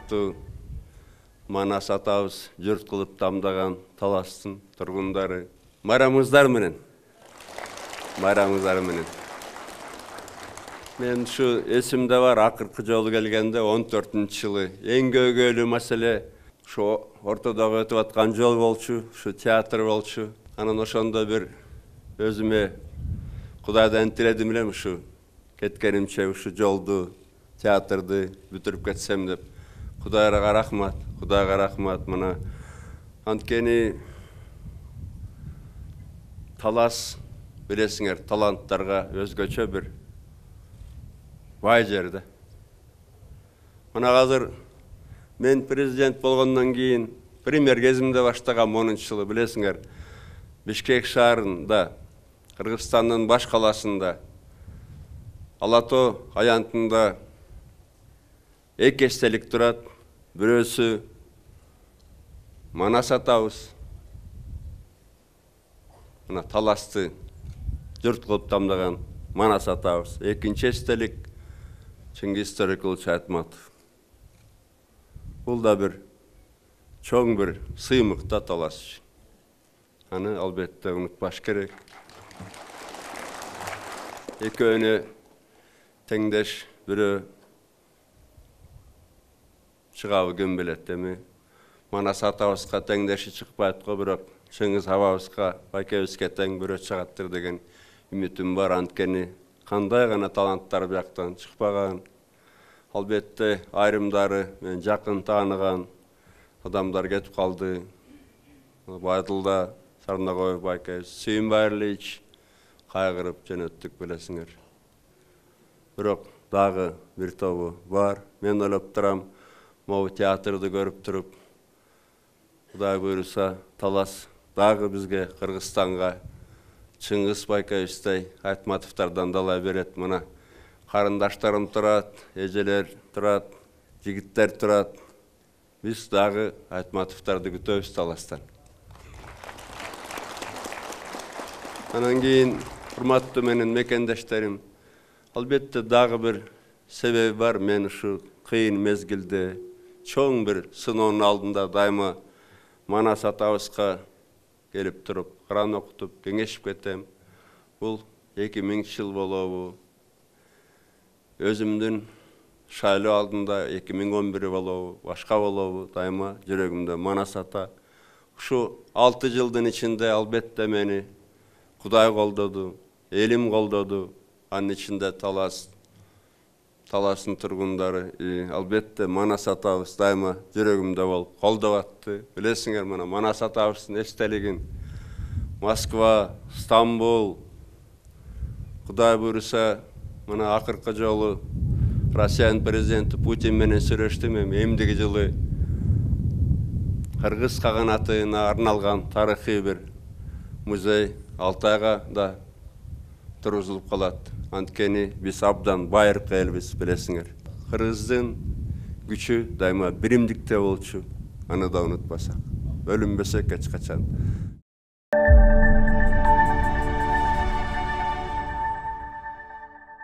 урматтуу Манас атабыз жұрт кылып тамдаган Таластын тургундары, майрамыңыздар менен. Мен şu esimde var, akırkı жолу келгенде 14-жылы эң көйгөйлүү маселе şu ортодогу өтүп аткан жол болчу, şu театр болчу. Анан ошондо бир өзүмө Кудайдан тиледим элем şu кеткенимче şu жолду, театрды бүтүрүп кетсем деп. Кудайга рахмат, мына анткени Талас билесиңер, таланттарга өзгөчө бир бай жерде. Мына азыр мен президент болгондон кийин премьер кезимде баштаган 10-жылы билесиңер, Бишкек шаарында, Кыргызстандын баш каласында, Алато аянтында эки эстелик турат. Бирөөсү Манас атабыз, мына Таласты жұрт кылып тамдаган Манас атабыз. Экинчи эстелик Чыңгиз Төреқұлович Айтматов. Бул да бир чоң бир сыймык да Талас үчүн. Аны албетте унутпаш керек. Экөөнө теңдеш, бирөө чыгабы ким билет эми. Манас атабызга теңдеши чыкпайт го, бирок Чыңгыз абабызга, байкебизге тең бирөө чыгаттыр деген үмүтүм бар. Анткени кандай гана таланттар бияктан чыкпаган. Албетте айрымдары мен жакын тааныган адамдар кетип калды. Байдылда Сарнагоев байкебиз, Сүйүнбай Ильич кайгырып жөнөттүк билесиңер. Бирок дагы бир тобу бар. Мен ойлоп турам, могу театрды көрүп туруп, Кудай буйруса, Талас дагы бизге Кыргызстанга Чыңгыз байкебиздей Айтматовдордон дала берет. Мына карындаштарым турат, эжелер турат, жигиттер турат. Биз дагы Айтматовдорду күтөбүз Таластан. Анан кийин, урматтуу менин мекендештерим, албетте дагы бир себеби бар. Мен ушу кыйын мезгилде, чоң бир сыноонун алдында дайыма Манас атабызга келип туруп, Куран окутуп, кеңешип кетем. Бул 2000-жыл болобу, өзүмдүн шайлоо алдында 2011 болобу, башка болобу, дайыма жүрөгүмдө Манас ата. Ушу 6 жылдын ичинде албетте мени Кудай колдоду, элим колдоду. Анын ичинде Таластын тургундары, албетте Манас атабыз дайыма жүрөгүмдө болуп колдоп атты. Билесиңер, мына Манас атабыздын эстелигин Москва, Стамбул, Кудай буйруса, мына акыркы жолу Россиянын президенти Путин менен сүрөштүм. Эмдиги жылы Кыргыз каганатына арналган тарыхый бир музей Алтайга да тургузулуп калат. Анткени биз абдан байыркы элбиз, билесиңер. Кыргыздын күчү дайыма биримдикте болчу. Аны да унутпасак. Бөлүнбөсөк эч качан.